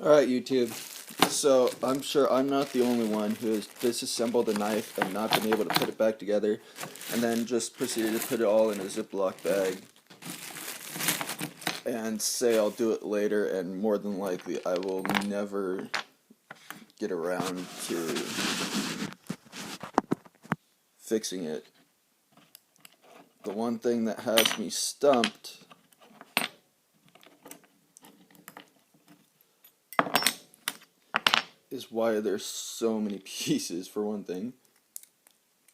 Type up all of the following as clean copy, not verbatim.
Alright, YouTube. So, I'm sure I'm not the only one who has disassembled a knife and not been able to put it back together, and then just proceeded to put it all in a Ziploc bag and say I'll do it later, and more than likely I will never get around to fixing it. The one thing that has me stumped is why there's so many pieces, for one thing.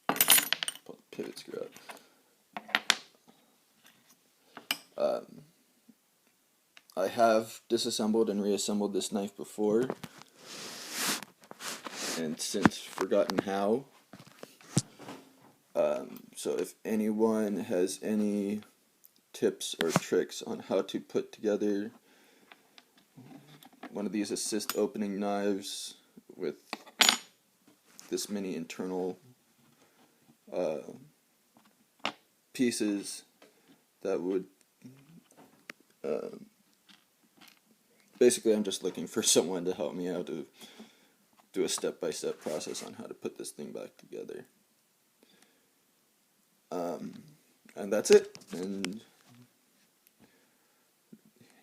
Pull the pivot screw out. I have disassembled and reassembled this knife before, and since forgotten how. So if anyone has any tips or tricks on how to put together one of these assist opening knives with this many internal pieces, that would basically, I'm just looking for someone to help me out to do a step-by-step process on how to put this thing back together. And that's it. And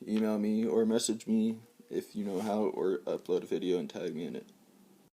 email me or message me if you know how, or upload a video and tag me in it.